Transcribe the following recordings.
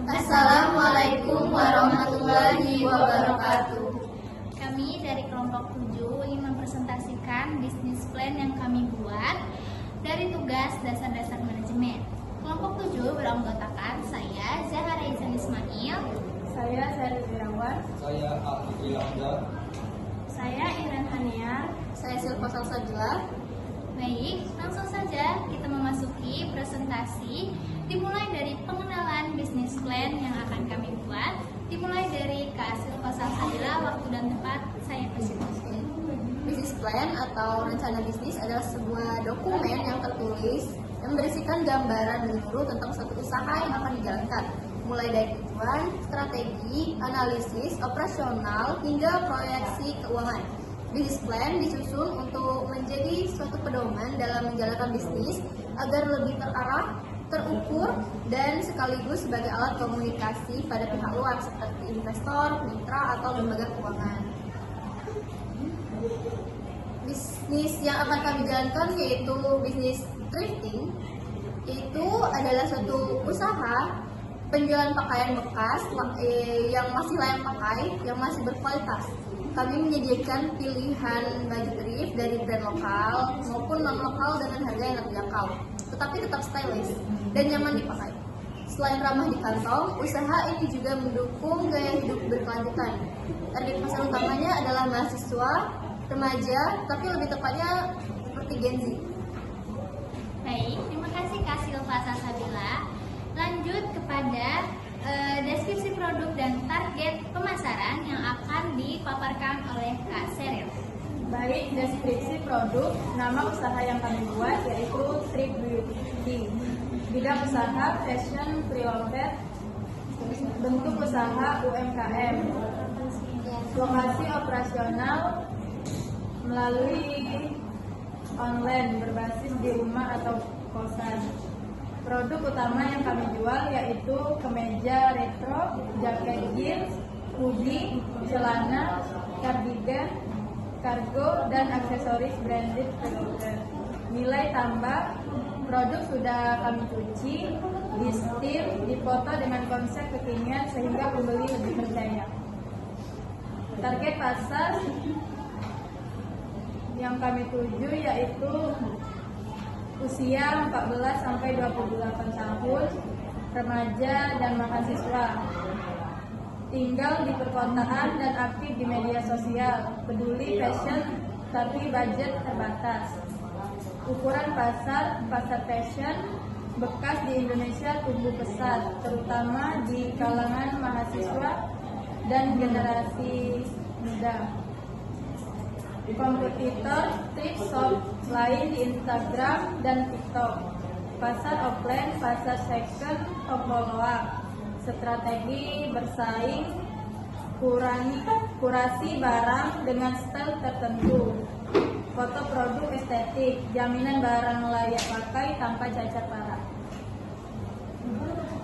Assalamualaikum warahmatullahi wabarakatuh. Kami dari kelompok 7 ingin mempresentasikan bisnis plan yang kami buat dari tugas dasar-dasar manajemen. Kelompok 7 beranggotakan saya, Zahara Izan Ismail, saya Sari Wirawan, saya Al-Fikri Hamzah, saya Iren Hania, Saya Silva Salsabila. Baik, langsung saja kita memasuki presentasi. Dimulai dari pengenalan bisnis plan yang akan kami buat. Dimulai dari Kak Silva Salsabila, waktu dan tempat saya presentasi. Business plan atau rencana bisnis adalah sebuah dokumen yang tertulis yang berisikan gambaran menyeluruh tentang suatu usaha yang akan dijalankan, mulai dari tujuan, strategi, analisis, operasional, hingga proyeksi keuangan. Business plan disusun untuk menjadi suatu pedoman dalam menjalankan bisnis agar lebih terarah, terukur, dan sekaligus sebagai alat komunikasi pada pihak luar seperti investor, mitra, atau lembaga keuangan. Bisnis yang akan kami jalankan yaitu bisnis thrifting, yaitu adalah suatu usaha penjualan pakaian bekas yang masih layak pakai, yang masih berkualitas. Kami menyediakan pilihan baju thrift dari brand lokal maupun non-lokal dengan harga yang terjangkau, tetapi tetap stylish dan nyaman dipakai. Selain ramah di kantong, usaha ini juga mendukung gaya hidup berkelanjutan. Target pasar utamanya adalah mahasiswa, remaja, tapi lebih tepatnya seperti Gen Z. Baik, terima kasih Kak Silva Salsabila. Lanjut kepada deskripsi produk dan target pemasaran yang akan dipaparkan oleh Kak Seril. Baik, deskripsi produk, nama usaha yang kami buat yaitu Thrift Beauty. Bidang usaha fashion pre-outlet, bentuk usaha UMKM. Lokasi operasional melalui online berbasis di rumah atau kosan. Produk utama yang kami jual yaitu kemeja retro, jaket jeans, hoodie, celana, cardigan, kargo, dan aksesoris branded pre-order. Nilai tambah, produk sudah kami cuci, di-steam, difoto dengan konsep kekinian sehingga pembeli lebih percaya. Target pasar yang kami tuju yaitu usia 14 sampai 28 tahun, remaja dan mahasiswa. Tinggal di perkotaan dan aktif di media sosial, peduli fashion tapi budget terbatas. Ukuran pasar fashion bekas di Indonesia tumbuh pesat, terutama di kalangan mahasiswa dan generasi muda. Kompetitor thrift shop lain di Instagram dan TikTok. Pasar offline, pasar second, toko loak. Strategi bersaing, kurasi barang dengan style tertentu. Foto produk estetik, jaminan barang layak pakai tanpa cacat parah.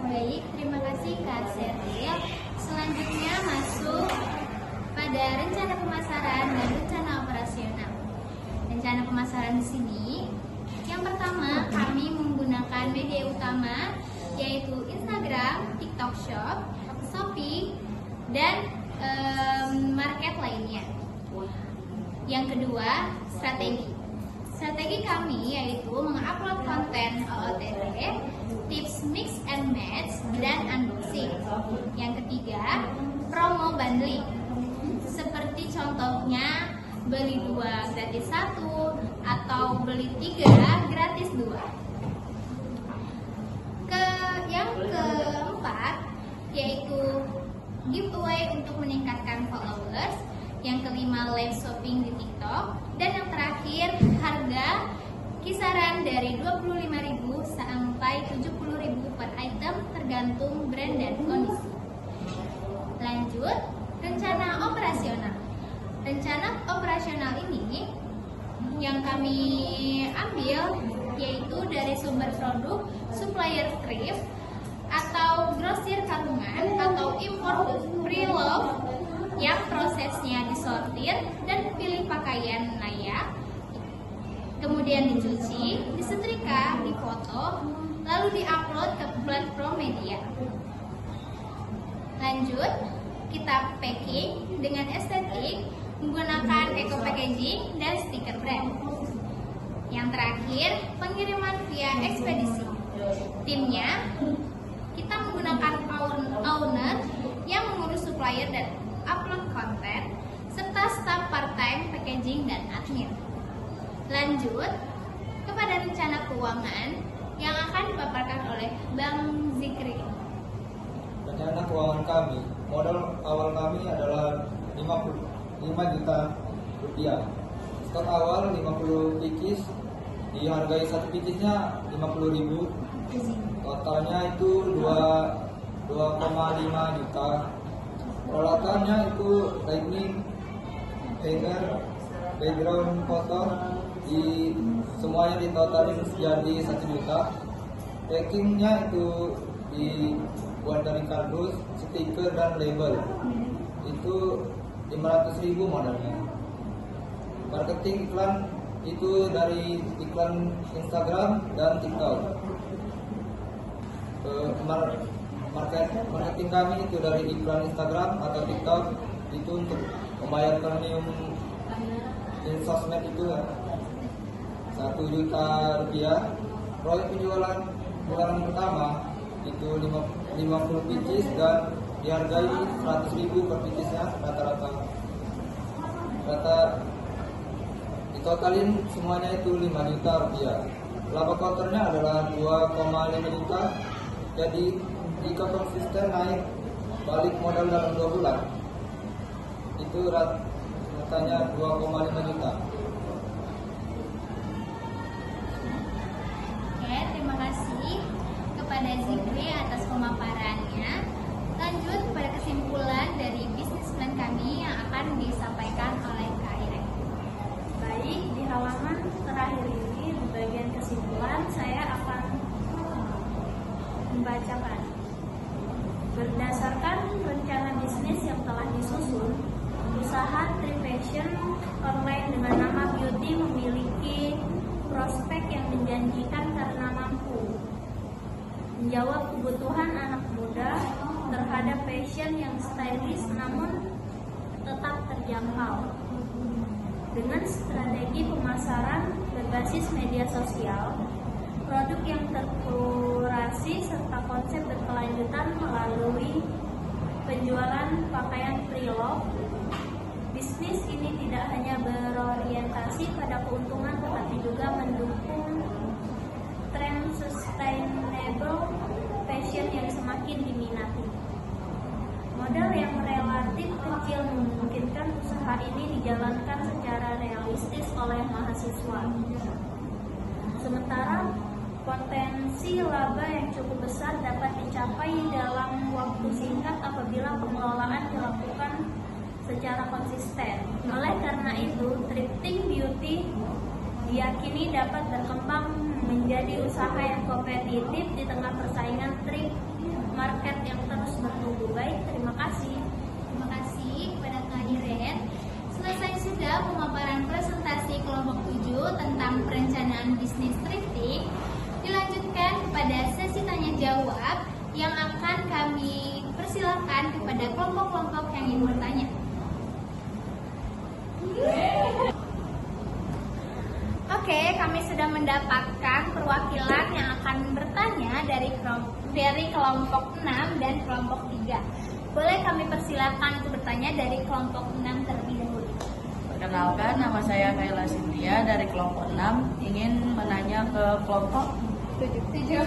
Baik, terima kasih Kak Seril. Selanjutnya masuk pada rencana pemasaran dan rencana operasional. Rencana pemasaran di sini, yang pertama kami menggunakan media utama yaitu Instagram, TikTok Shop, Shopee, dan market lainnya. Yang kedua, strategi. Strategi kami yaitu mengupload konten OOTD, tips mix and match, dan unboxing. Yang ketiga, promo bundling. Seperti contohnya beli 2 gratis 1 atau beli 3 gratis 2. Yang keempat yaitu giveaway untuk meningkatkan followers. Yang kelima, live shopping di TikTok. Dan yang terakhir, harga kisaran dari 25.000 sampai 70.000 per item tergantung brand dan kondisi. Lanjut, rencana operasional. Rencana operasional ini yang kami ambil yaitu dari sumber produk, supplier thrift, atau grosir kalungan, atau import pre-love yang prosesnya disortir dan pilih pakaian layak, kemudian dicuci, disetrika, difoto, lalu diupload ke platform media. Lanjut, kita packing dengan estetik menggunakan eco packaging dan stiker brand. Yang terakhir, pengiriman via ekspedisi. Timnya, kita menggunakan owner yang mengurus supplier dan upload konten, serta staf part-time packaging dan admin. Lanjut, kepada rencana keuangan yang akan dipaparkan oleh Bang Zikri. Rencana keuangan kami, modal awal kami adalah 5 juta rupiah. Stok awal 50 pieces, dihargai satu piecesnya 50.000. Totalnya itu 2,5 juta. Peralatannya itu lighting, hanger, background foto, semuanya ditotalin jadi 1 juta. Packingnya itu dibuat dari kardus, stiker dan label. Itu 500.000 modalnya. Marketing iklan itu dari iklan Instagram dan TikTok. Marketing kami itu dari iklan Instagram atau TikTok itu untuk membayar premium in sosmed itu 1 juta rupiah. Proyek penjualan bulan pertama itu 50 pieces dan dihargai 100.000 per piecesnya rata-rata. Ditotalin semuanya itu 5 juta rupiah. Laba counternya adalah 2,5 juta. Jadi jika konsisten naik balik modal dalam 2 bulan itu ratanya 2,5 juta. Oke, terima kasih kepada Zikri atas pemaparannya. Lanjut pada kesimpulan dari bisnis plan kami yang akan disampaikan oleh Kak Irene. Baik, di halaman terakhir ini di bagian kesimpulan saya akan membacakan. Berdasarkan rencana bisnis yang telah disusun, usaha Trip Fashion online dengan nama Beauty memiliki prospek yang menjanjikan karena mampu menjawab kebutuhan anak muda terhadap fashion yang stylish namun tetap terjangkau. Dengan strategi pemasaran berbasis media sosial, produk yang terkurasi serta konsep berkelanjutan melalui penjualan pakaian pre-love, bisnis ini tidak hanya berorientasi pada keuntungan tetapi juga mendukung tren sustainable fashion yang semakin diminati. Modal yang relatif kecil memungkinkan usaha ini dijalankan secara realistis oleh mahasiswa. Sementara potensi laba yang cukup besar dapat dicapai dalam waktu singkat apabila pengelolaan dilakukan secara konsisten. Oleh karena itu, thrifting beauty diyakini dapat berkembang menjadi usaha yang kompetitif di tengah persaingan thrift market yang terus bertumbuh. Baik, terima kasih. Terima kasih kepada Kak Irene. Selesai sudah pemaparan presentasi kelompok 7 tentang perencanaan bisnis thrifting. Dilanjutkan kepada sesi tanya jawab yang akan kami persilakan kepada kelompok-kelompok yang ingin bertanya. Oke, kami sudah mendapatkan perwakilan yang akan bertanya dari kelompok 6 dan kelompok 3. Boleh kami persilakan untuk bertanya dari kelompok 6 terlebih dahulu. Perkenalkan, nama saya Kayla Cynthia dari kelompok 6, ingin menanya ke kelompok 7.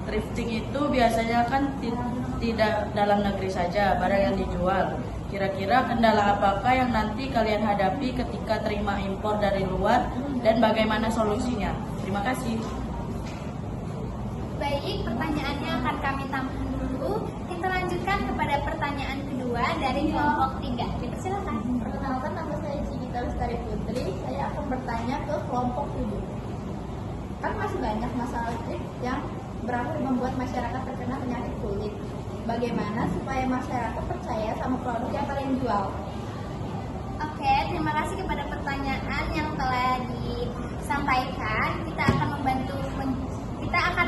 Thrifting itu biasanya kan tidak dalam negeri saja barang yang dijual. Kira-kira kendala apakah yang nanti kalian hadapi ketika terima impor dari luar dan bagaimana solusinya? Terima kasih. Baik, pertanyaannya akan kami tampung dulu. Kita lanjutkan kepada pertanyaan kedua dari kelompok 3. Dipersilakan. Perkenalkan, nama saya Cigita Lestari Putri. Saya akan bertanya ke kelompok 7. Kan masih banyak masalah thrift yang berakhir membuat masyarakat terkena penyakit kulit. Bagaimana supaya masyarakat percaya sama produk yang kalian jual? Oke, terima kasih kepada pertanyaan yang telah disampaikan. Kita akan membantu. Kita akan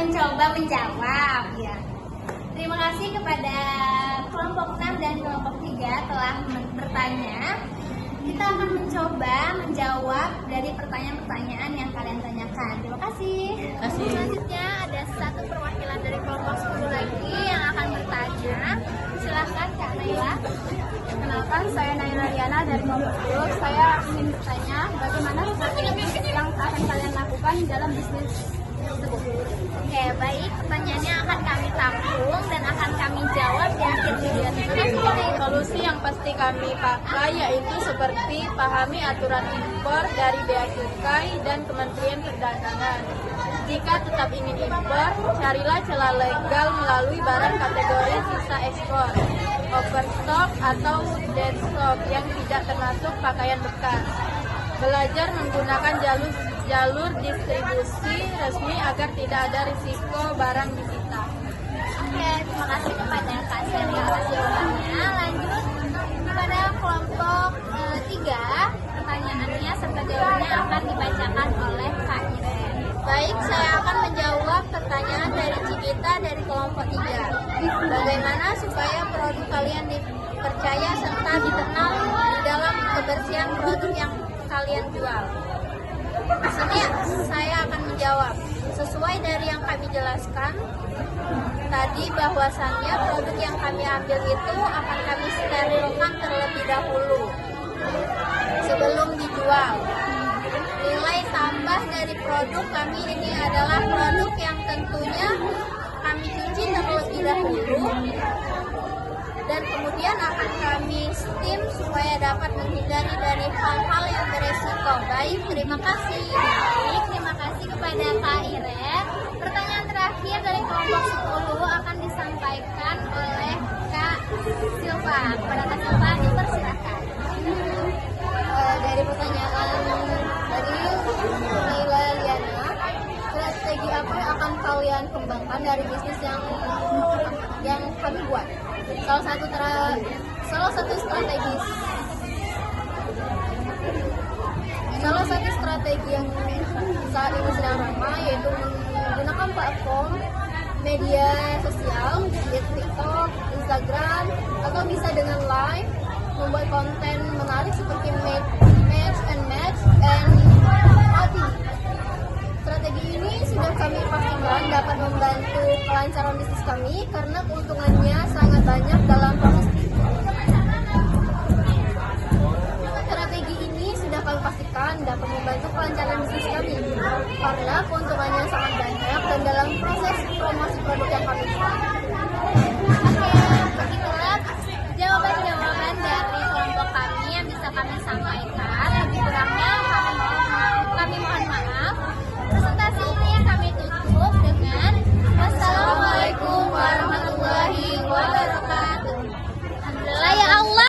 mencoba menjawab ya. Terima kasih kepada kelompok 6 dan kelompok 3 telah bertanya. Kita akan mencoba menjawab dari pertanyaan-pertanyaan yang kalian tanyakan. Terima kasih. Selanjutnya ada satu perwakilan dari kelompok 10 lagi yang akan bertanya. Silahkan Kak Naila. Kenalkan, saya Naila Riana dari kelompok 10. Saya ingin bertanya, bagaimana strategi yang akan kalian lakukan dalam bisnis tersebut? Oke, baik. Pertanyaannya akan kami tampung dan akan kami jawab di akhir video ini. Solusi yang pasti kami pakai yaitu seperti pahami aturan impor dari Bea Cukai dan Kementerian Perdagangan. Jika tetap ingin impor, carilah celah legal melalui barang kategori sisa ekspor, overstock atau dead stock yang tidak termasuk pakaian bekas. Belajar menggunakan jalur distribusi resmi agar tidak ada risiko barang disita. Oke, terima kasih kepada Kak Sheryl atas jawabannya. Lanjut kepada kelompok 3. Pertanyaannya serta jawabannya akan dibacakan oleh Kak Irene. Baik, saya akan menjawab pertanyaan dari Cikita dari kelompok 3. Bagaimana supaya produk kalian dipercaya serta dikenal di dalam kebersihan produk yang kalian jual? Di sini saya akan menjawab sesuai dari yang kami jelaskan tadi, bahwasannya produk yang kami ambil itu akan kami sterilkan terlebih dahulu sebelum dijual. Nilai tambah dari produk kami ini adalah produk yang tentunya kami cuci terlebih dahulu dan kemudian akan kami steam supaya dapat menghindari dari hal-hal yang beresiko. Baik, terima kasih. Baik, terima kasih kepada Kak Irene. Pertanyaan terakhir dari kelompok 10 akan disampaikan oleh Kak Silva. Kepada Kak Silva, dipersilakan. Dari pertanyaan dari Naila Liana, strategi apa yang akan kalian kembangkan dari bisnis yang kami buat? Salah satu strategi yang saat ini sedang ramai yaitu menggunakan platform media sosial seperti TikTok, Instagram, atau bisa dengan live, membuat konten menarik seperti match and outing. Strategi ini sudah kami pastikan dapat membantu kelancaran bisnis kami karena keuntungannya sangat banyak dalam proses. Strategi ini sudah kami pastikan dapat membantu kelancaran bisnis kami karena keuntungannya sangat banyak dan dalam proses promosi produk yang kami buat.